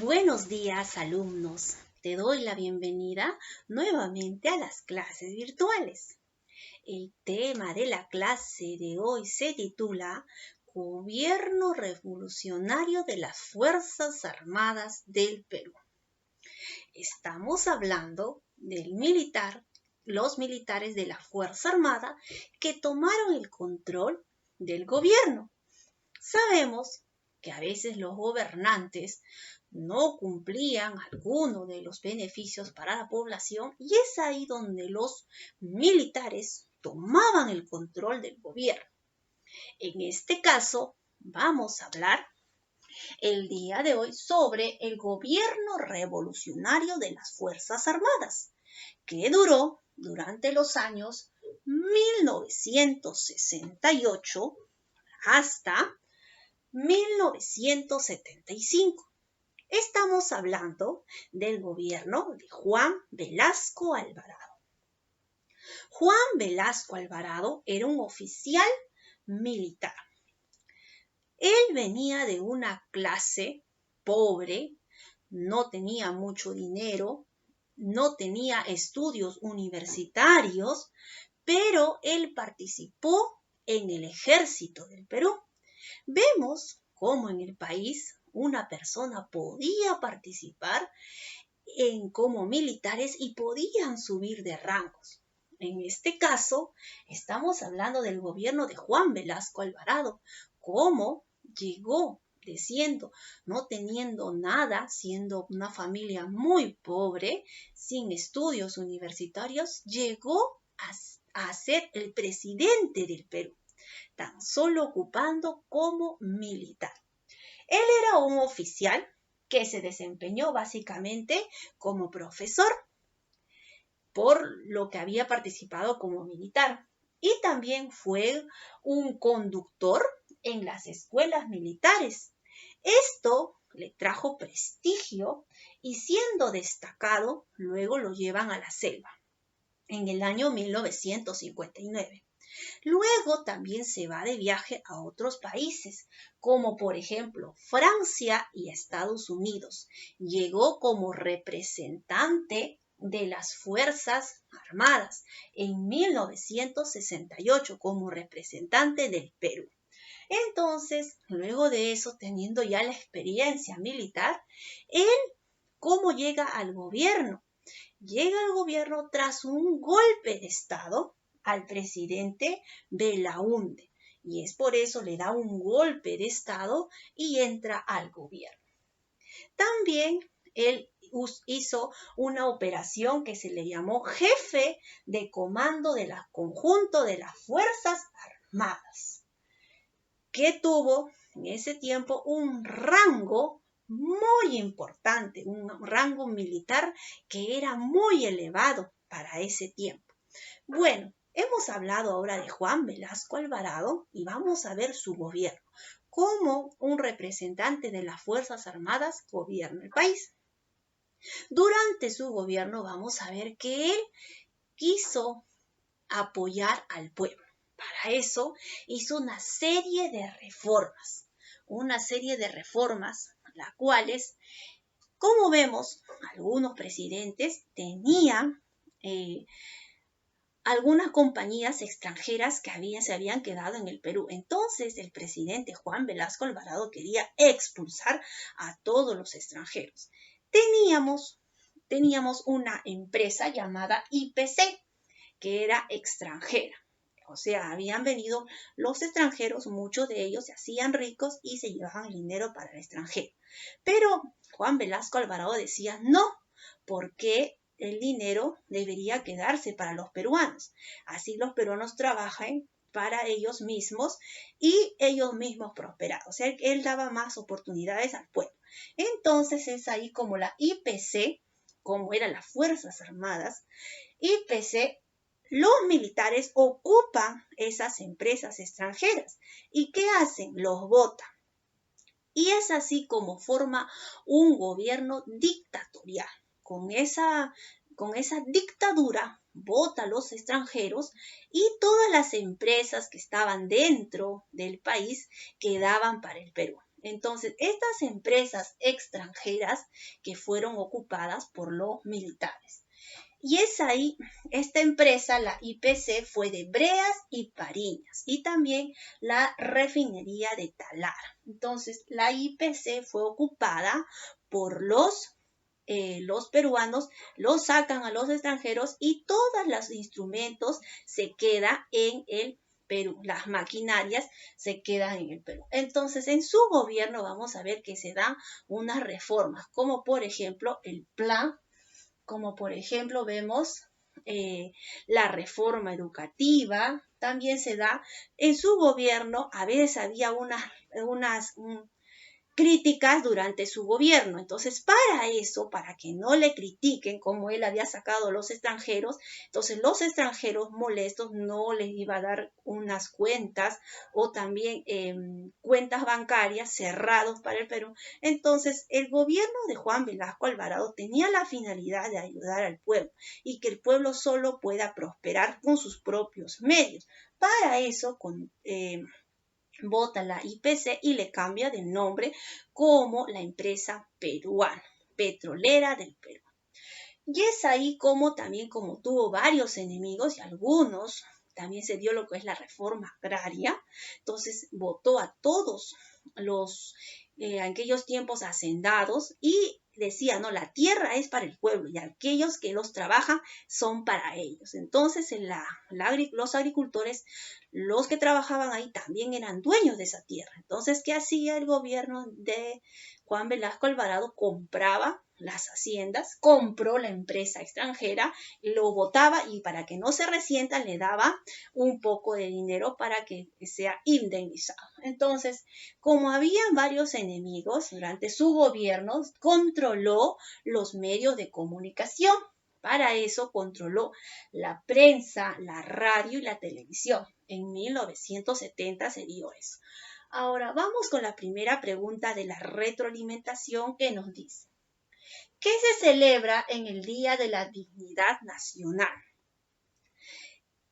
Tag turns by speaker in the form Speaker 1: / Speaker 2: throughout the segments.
Speaker 1: Buenos días, alumnos. Te doy la bienvenida nuevamente a las clases virtuales. El tema de la clase de hoy se titula Gobierno Revolucionario de las Fuerzas Armadas del Perú. Estamos hablando los militares de la Fuerza Armada que tomaron el control del gobierno. Sabemos que a veces los gobernantes no cumplían alguno de los beneficios para la población y es ahí donde los militares tomaban el control del gobierno. En este caso, vamos a hablar el día de hoy sobre el gobierno revolucionario de las Fuerzas Armadas, que duró durante los años 1968 hasta 1975. Estamos hablando del gobierno de Juan Velasco Alvarado. Juan Velasco Alvarado era un oficial militar. Él venía de una clase pobre, no tenía mucho dinero, no tenía estudios universitarios, pero él participó en el ejército del Perú. Vemos cómo en el país una persona podía participar como militares y podían subir de rangos. En este caso, estamos hablando del gobierno de Juan Velasco Alvarado, cómo llegó no teniendo nada, siendo una familia muy pobre, sin estudios universitarios, llegó a ser el presidente del Perú, tan solo ocupando como militar. Él era un oficial que se desempeñó básicamente como profesor, por lo que había participado como militar. Y también fue un conductor en las escuelas militares. Esto le trajo prestigio y siendo destacado, luego lo llevan a la selva en el año 1959. Luego también se va de viaje a otros países, como por ejemplo Francia y Estados Unidos. Llegó como representante de las Fuerzas Armadas en 1968 como representante del Perú. Entonces, luego de eso, teniendo ya la experiencia militar, él, ¿cómo llega al gobierno? Llega al gobierno tras un golpe de Estado al presidente Belaúnde. Y es por eso le da un golpe de Estado y entra al gobierno. También él hizo una operación que se le llamó Jefe de Comando del Conjunto de las Fuerzas Armadas, que tuvo en ese tiempo un rango muy importante, un rango militar que era muy elevado para ese tiempo. Bueno, hemos hablado ahora de Juan Velasco Alvarado y vamos a ver su gobierno, cómo un representante de las Fuerzas Armadas gobierna el país. Durante su gobierno vamos a ver que él quiso apoyar al pueblo. Para eso hizo una serie de reformas, las cuales, como vemos, algunos presidentes tenían algunas compañías extranjeras que se habían quedado en el Perú. Entonces, el presidente Juan Velasco Alvarado quería expulsar a todos los extranjeros. Teníamos una empresa llamada IPC, que era extranjera. O sea, habían venido los extranjeros, muchos de ellos se hacían ricos y se llevaban el dinero para el extranjero. Pero Juan Velasco Alvarado decía no, porque el dinero debería quedarse para los peruanos. Así los peruanos trabajan para ellos mismos y ellos mismos prosperan. O sea, él daba más oportunidades al pueblo. Entonces es ahí como la IPC, como eran las Fuerzas Armadas, IPC, los militares ocupan esas empresas extranjeras. ¿Y qué hacen? Los votan. Y es así como forma un gobierno dictatorial. Con esa dictadura vota a los extranjeros y todas las empresas que estaban dentro del país quedaban para el Perú. Entonces, estas empresas extranjeras que fueron ocupadas por los militares. Y es ahí, esta empresa, la IPC, fue de Breas y Pariñas y también la refinería de Talara. Entonces, la IPC fue ocupada por los peruanos, los sacan a los extranjeros y todos los instrumentos se quedan en el Perú, las maquinarias se quedan en el Perú. Entonces, en su gobierno vamos a ver que se dan unas reformas, como por ejemplo el plan, como por ejemplo vemos la reforma educativa, también se da en su gobierno, a veces había unas críticas durante su gobierno. Entonces, para eso, para que no le critiquen como él había sacado a los extranjeros, entonces los extranjeros molestos no les iba a dar unas cuentas o también cuentas bancarias cerrados para el Perú. Entonces, el gobierno de Juan Velasco Alvarado tenía la finalidad de ayudar al pueblo y que el pueblo solo pueda prosperar con sus propios medios. Para eso, vota la IPC y le cambia de nombre como la empresa peruana, petrolera del Perú. Y es ahí como también como tuvo varios enemigos y algunos, también se dio lo que es la reforma agraria, entonces votó a todos los aquellos tiempos hacendados y decía, no, la tierra es para el pueblo y aquellos que los trabajan son para ellos. Entonces los agricultores, los que trabajaban ahí también eran dueños de esa tierra. Entonces, ¿qué hacía el gobierno de Juan Velasco Alvarado? Compraba las haciendas, compró la empresa extranjera, lo votaba y para que no se resienta le daba un poco de dinero para que sea indemnizado. Entonces, como había varios enemigos durante su gobierno, controló los medios de comunicación. Para eso controló la prensa, la radio y la televisión. En 1970 se dio eso. Ahora vamos con la primera pregunta de la retroalimentación que nos dice: ¿qué se celebra en el Día de la Dignidad Nacional?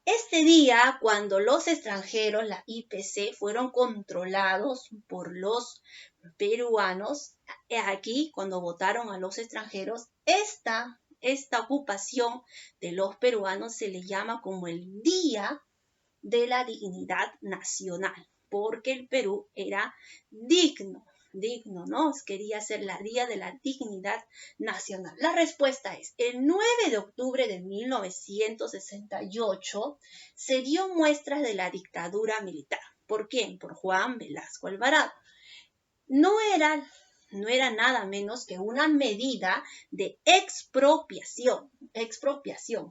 Speaker 1: Este día, cuando los extranjeros, la IPC, fueron controlados por los peruanos, aquí cuando votaron a los extranjeros, esta ocupación de los peruanos se le llama como el Día de la Dignidad Nacional, porque el Perú era digno, ¿no? Quería ser el Día de la Dignidad Nacional. La respuesta es, el 9 de octubre de 1968 se dio muestras de la dictadura militar. ¿Por quién? Por Juan Velasco Alvarado. No era nada menos que una medida de expropiación,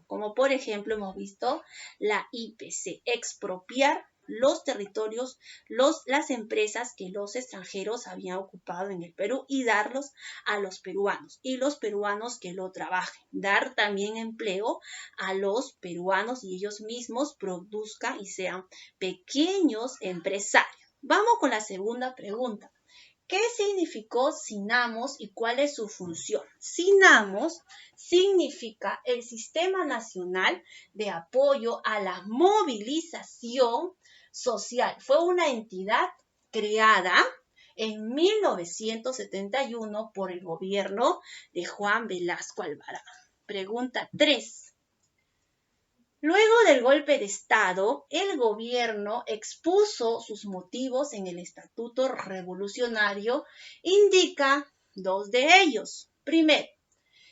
Speaker 1: como por ejemplo hemos visto la IPC, expropiar los territorios, las empresas que los extranjeros habían ocupado en el Perú y darlos a los peruanos y los peruanos que lo trabajen, dar también empleo a los peruanos y ellos mismos produzcan y sean pequeños empresarios. Vamos con la segunda pregunta. ¿Qué significó SINAMOS y cuál es su función? SINAMOS significa el Sistema Nacional de Apoyo a la Movilización Social. Fue una entidad creada en 1971 por el gobierno de Juan Velasco Alvarado. Pregunta 3. Luego del golpe de Estado, el gobierno expuso sus motivos en el Estatuto Revolucionario. Indica 2 de ellos. Primero,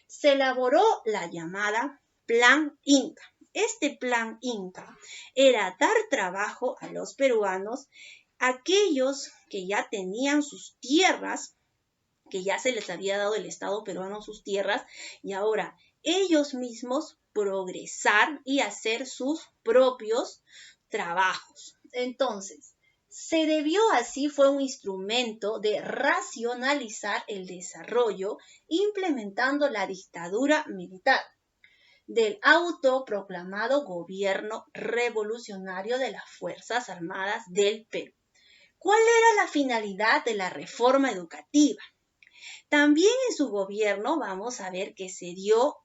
Speaker 1: se elaboró la llamada Plan Inca. Este Plan Inca era dar trabajo a los peruanos, aquellos que ya tenían sus tierras, que ya se les había dado el Estado peruano sus tierras, y ahora ellos mismos progresar y hacer sus propios trabajos. Entonces, se debió así, fue un instrumento de racionalizar el desarrollo implementando la dictadura militar del autoproclamado gobierno revolucionario de las Fuerzas Armadas del Perú. ¿Cuál era la finalidad de la reforma educativa? También en su gobierno vamos a ver que se dio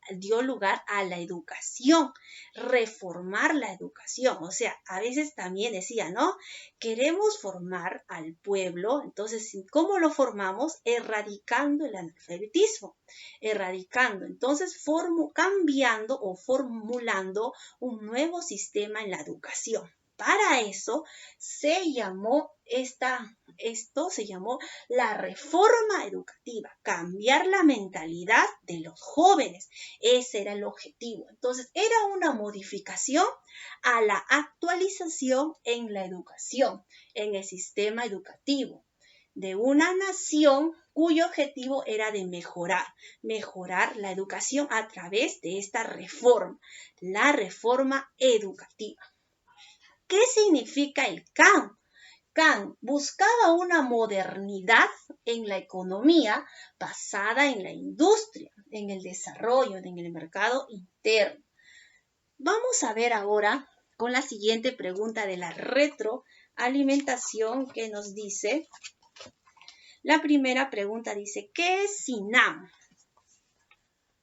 Speaker 1: lugar a la educación, reformar la educación. O sea, a veces también decía, ¿no? Queremos formar al pueblo, entonces, ¿cómo lo formamos? Erradicando el analfabetismo, erradicando, entonces, cambiando o formulando un nuevo sistema en la educación. Para eso esto se llamó la reforma educativa, cambiar la mentalidad de los jóvenes. Ese era el objetivo. Entonces, era una modificación a la actualización en la educación, en el sistema educativo de una nación cuyo objetivo era de mejorar la educación a través de esta reforma, la reforma educativa. ¿Qué significa el CAN? CAN buscaba una modernidad en la economía basada en la industria, en el desarrollo, en el mercado interno. Vamos a ver ahora con la siguiente pregunta de la retroalimentación que nos dice. La primera pregunta dice, ¿qué es SINAMO?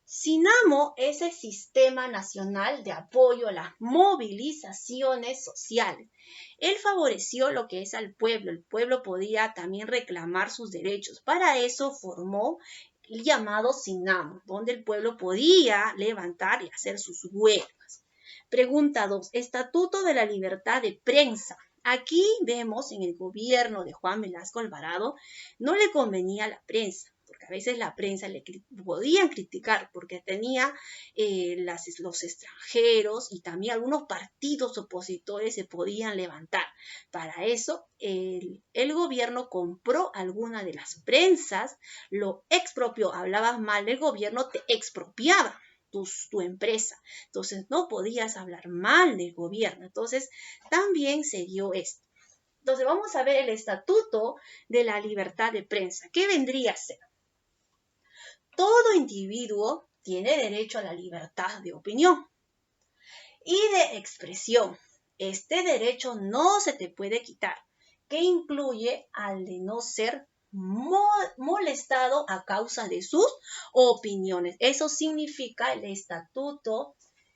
Speaker 1: SINAMO es el Sistema Nacional de Apoyo a las Movilizaciones Sociales. Él favoreció lo que es al pueblo. El pueblo podía también reclamar sus derechos. Para eso formó el llamado SINAMO, donde el pueblo podía levantar y hacer sus huelgas. Pregunta 2. Estatuto de la Libertad de Prensa. Aquí vemos en el gobierno de Juan Velasco Alvarado, no le convenía a la prensa, porque a veces la prensa le podían criticar porque tenía los extranjeros y también algunos partidos opositores se podían levantar. Para eso el gobierno compró alguna de las prensas, lo expropió, hablabas mal del gobierno, te expropiaba tu empresa. Entonces no podías hablar mal del gobierno. Entonces también se dio esto. Entonces vamos a ver el Estatuto de la Libertad de Prensa. ¿Qué vendría a ser? Todo individuo tiene derecho a la libertad de opinión y de expresión. Este derecho no se te puede quitar, que incluye al de no ser molestado a causa de sus opiniones. Eso significa el Estatuto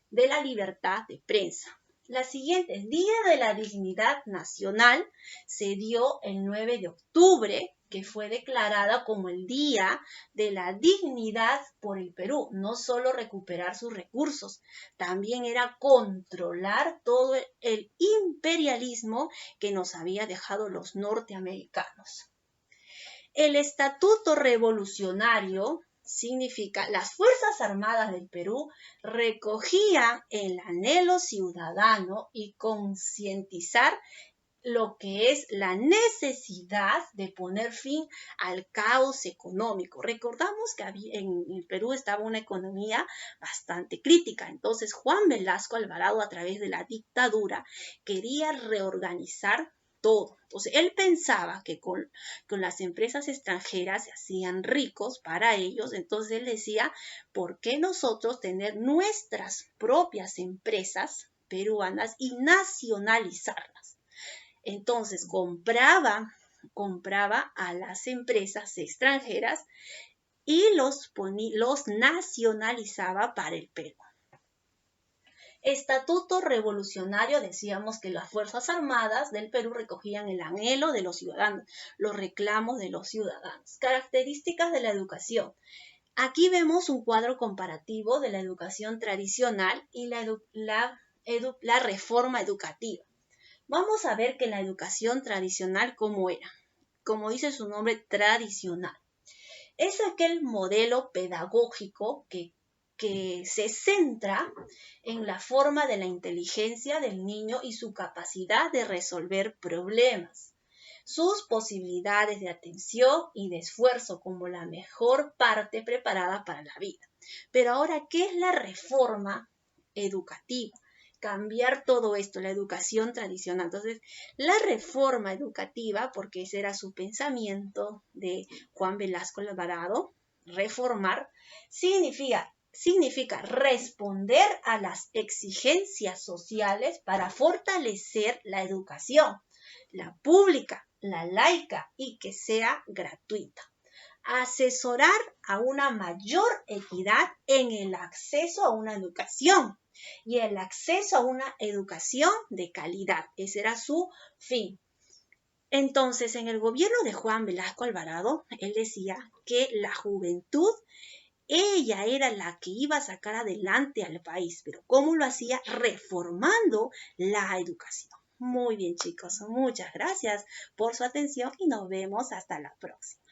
Speaker 1: de la Libertad de Prensa. La siguiente, el Día de la Dignidad Nacional, se dio el 9 de octubre, que fue declarada como el Día de la Dignidad por el Perú. No solo recuperar sus recursos, también era controlar todo el imperialismo que nos había dejado los norteamericanos. El Estatuto Revolucionario significa las Fuerzas Armadas del Perú recogían el anhelo ciudadano y concientizar lo que es la necesidad de poner fin al caos económico. Recordamos que en el Perú estaba una economía bastante crítica. Entonces Juan Velasco Alvarado, a través de la dictadura, quería reorganizar todo. Entonces él pensaba que con las empresas extranjeras se hacían ricos para ellos. Entonces él decía, ¿por qué nosotros tener nuestras propias empresas peruanas y nacionalizarlas? Entonces compraba a las empresas extranjeras y los nacionalizaba para el Perú. Estatuto Revolucionario, decíamos que las Fuerzas Armadas del Perú recogían el anhelo de los ciudadanos, los reclamos de los ciudadanos. Características de la educación. Aquí vemos un cuadro comparativo de la educación tradicional y la reforma educativa. Vamos a ver que la educación tradicional, ¿cómo era? Como dice su nombre, tradicional. Es aquel modelo pedagógico que se centra en la forma de la inteligencia del niño y su capacidad de resolver problemas, sus posibilidades de atención y de esfuerzo como la mejor parte preparada para la vida. Pero ahora, ¿qué es la reforma educativa? Cambiar todo esto, la educación tradicional. Entonces, la reforma educativa, porque ese era su pensamiento de Juan Velasco Alvarado, reformar, significa responder a las exigencias sociales para fortalecer la educación, la pública, la laica y que sea gratuita. asesorar a una mayor equidad en el acceso a una educación y el acceso a una educación de calidad. Ese era su fin. Entonces, en el gobierno de Juan Velasco Alvarado, él decía que la juventud, ella era la que iba a sacar adelante al país, pero ¿cómo lo hacía? Reformando la educación. Muy bien, chicos, muchas gracias por su atención y nos vemos hasta la próxima.